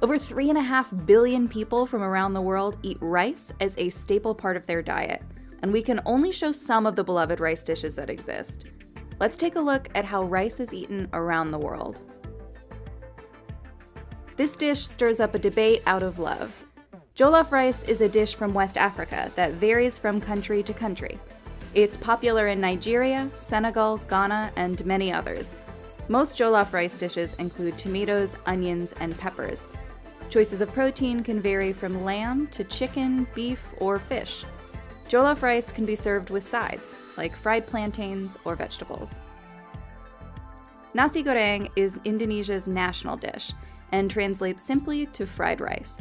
Over 3.5 billion people from around the world eat rice as a staple part of their diet, and we can only show some of the beloved rice dishes that exist. Let's take a look at how rice is eaten around the world. This dish stirs up a debate out of love. Jollof rice is a dish from West Africa that varies from country to country. It's popular in Nigeria, Senegal, Ghana, and many others. Most jollof rice dishes include tomatoes, onions, and peppers. Choices of protein can vary from lamb to chicken, beef, or fish. Jollof rice can be served with sides, like fried plantains or vegetables. Nasi goreng is Indonesia's national dish and translates simply to fried rice.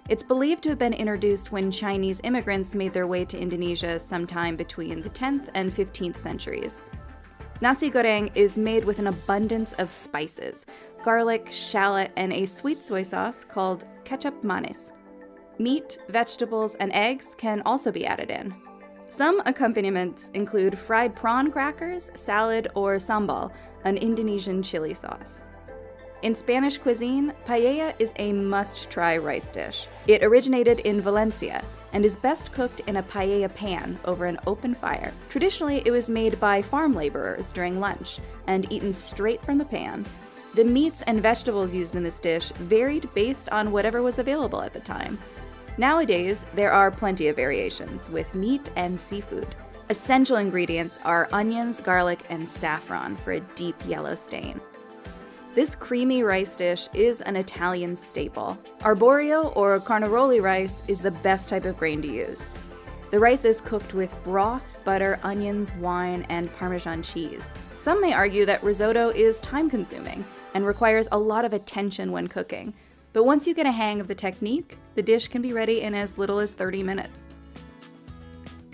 It's believed to have been introduced when Chinese immigrants made their way to Indonesia sometime between the 10th and 15th centuries. Nasi goreng is made with an abundance of spices, garlic, shallot, and a sweet soy sauce called kecap manis. Meat, vegetables, and eggs can also be added in. Some accompaniments include fried prawn crackers, salad, or sambal, an Indonesian chili sauce. In Spanish cuisine, paella is a must-try rice dish. It originated in Valencia and is best cooked in a paella pan over an open fire. Traditionally, it was made by farm laborers during lunch and eaten straight from the pan. The meats and vegetables used in this dish varied based on whatever was available at the time. Nowadays, there are plenty of variations with meat and seafood. Essential ingredients are onions, garlic, and saffron for a deep yellow stain. This creamy rice dish is an Italian staple. Arborio or carnaroli rice is the best type of grain to use. The rice is cooked with broth, butter, onions, wine, and Parmesan cheese. Some may argue that risotto is time-consuming and requires a lot of attention when cooking, but once you get a hang of the technique, the dish can be ready in as little as 30 minutes.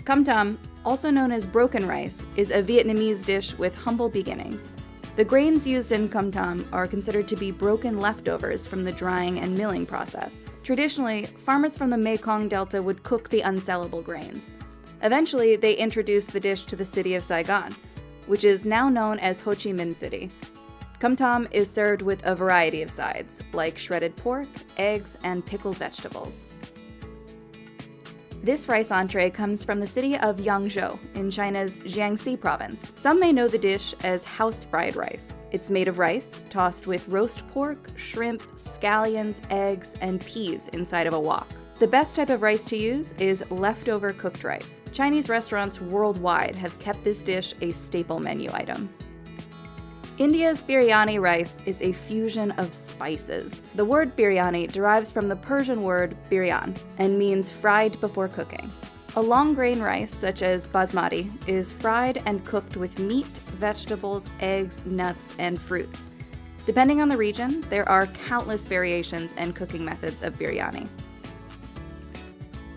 Cam tam, also known as broken rice, is a Vietnamese dish with humble beginnings. The grains used in cam tam are considered to be broken leftovers from the drying and milling process. Traditionally, farmers from the Mekong Delta would cook the unsellable grains. Eventually, they introduced the dish to the city of Saigon, which is now known as Ho Chi Minh City. Cam tam is served with a variety of sides, like shredded pork, eggs, and pickled vegetables. This rice entree comes from the city of Yangzhou in China's Jiangxi province. Some may know the dish as house fried rice. It's made of rice, tossed with roast pork, shrimp, scallions, eggs, and peas inside of a wok. The best type of rice to use is leftover cooked rice. Chinese restaurants worldwide have kept this dish a staple menu item. India's biryani rice is a fusion of spices. The word biryani derives from the Persian word biryan and means fried before cooking. A long grain rice, such as basmati, is fried and cooked with meat, vegetables, eggs, nuts, and fruits. Depending on the region, there are countless variations and cooking methods of biryani.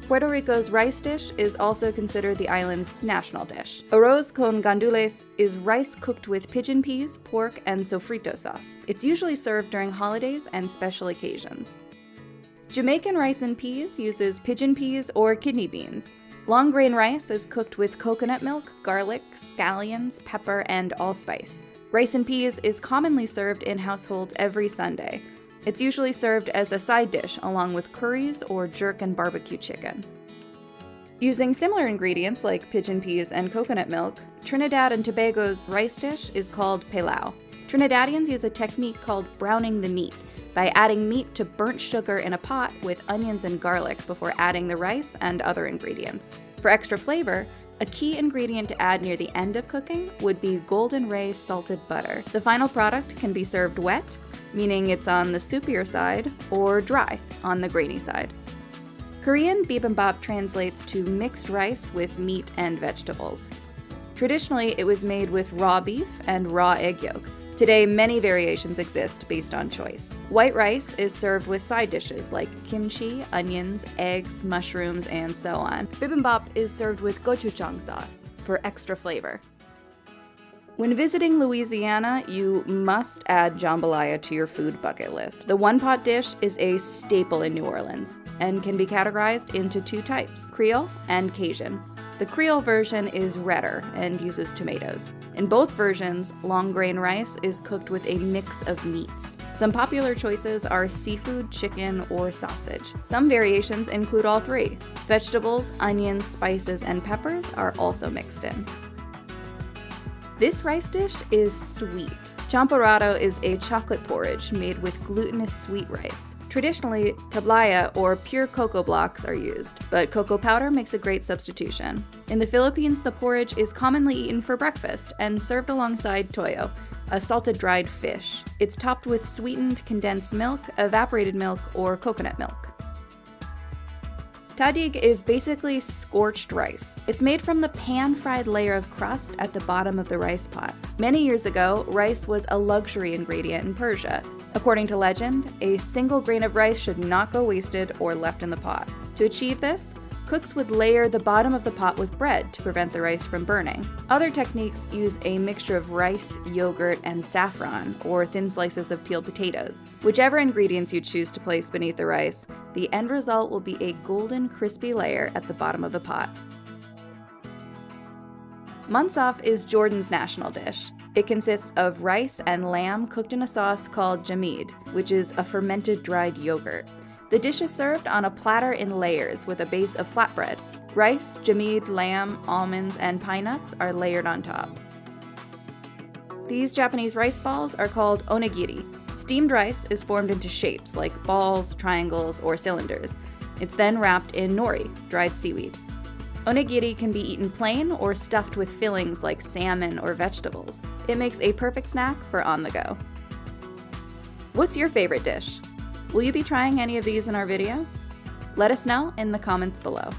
Puerto Rico's rice dish is also considered the island's national dish. Arroz con gandules is rice cooked with pigeon peas, pork, and sofrito sauce. It's usually served during holidays and special occasions. Jamaican rice and peas uses pigeon peas or kidney beans. Long grain rice is cooked with coconut milk, garlic, scallions, pepper, and allspice. Rice and peas is commonly served in households every Sunday. It's usually served as a side dish along with curries or jerk and barbecue chicken. Using similar ingredients like pigeon peas and coconut milk, Trinidad and Tobago's rice dish is called pilau. Trinidadians use a technique called browning the meat by adding meat to burnt sugar in a pot with onions and garlic before adding the rice and other ingredients. For extra flavor, a key ingredient to add near the end of cooking would be Golden Ray salted butter. The final product can be served wet, meaning it's on the soupier side, or dry, on the grainy side. Korean bibimbap translates to mixed rice with meat and vegetables. Traditionally, it was made with raw beef and raw egg yolk. Today, many variations exist based on choice. White rice is served with side dishes like kimchi, onions, eggs, mushrooms, and so on. Bibimbap is served with gochujang sauce for extra flavor. When visiting Louisiana, you must add jambalaya to your food bucket list. The one-pot dish is a staple in New Orleans and can be categorized into two types, Creole and Cajun. The Creole version is redder and uses tomatoes. In both versions, long grain rice is cooked with a mix of meats. Some popular choices are seafood, chicken, or sausage. Some variations include all three. Vegetables, onions, spices, and peppers are also mixed in. This rice dish is sweet. Champorado is a chocolate porridge made with glutinous sweet rice. Traditionally, tablaya or pure cocoa blocks are used, but cocoa powder makes a great substitution. In the Philippines, the porridge is commonly eaten for breakfast and served alongside toyo, a salted dried fish. It's topped with sweetened condensed milk, evaporated milk, or coconut milk. Tahdig is basically scorched rice. It's made from the pan-fried layer of crust at the bottom of the rice pot. Many years ago, rice was a luxury ingredient in Persia. According to legend, a single grain of rice should not go wasted or left in the pot. To achieve this, cooks would layer the bottom of the pot with bread to prevent the rice from burning. Other techniques use a mixture of rice, yogurt, and saffron, or thin slices of peeled potatoes. Whichever ingredients you choose to place beneath the rice, the end result will be a golden, crispy layer at the bottom of the pot. Mansaf is Jordan's national dish. It consists of rice and lamb cooked in a sauce called jamid, which is a fermented dried yogurt. The dish is served on a platter in layers with a base of flatbread. Rice, jamid, lamb, almonds, and pine nuts are layered on top. These Japanese rice balls are called onigiri. Steamed rice is formed into shapes like balls, triangles, or cylinders. It's then wrapped in nori, dried seaweed. Onigiri can be eaten plain or stuffed with fillings like salmon or vegetables. It makes a perfect snack for on the go. What's your favorite dish? Will you be trying any of these in our video? Let us know in the comments below.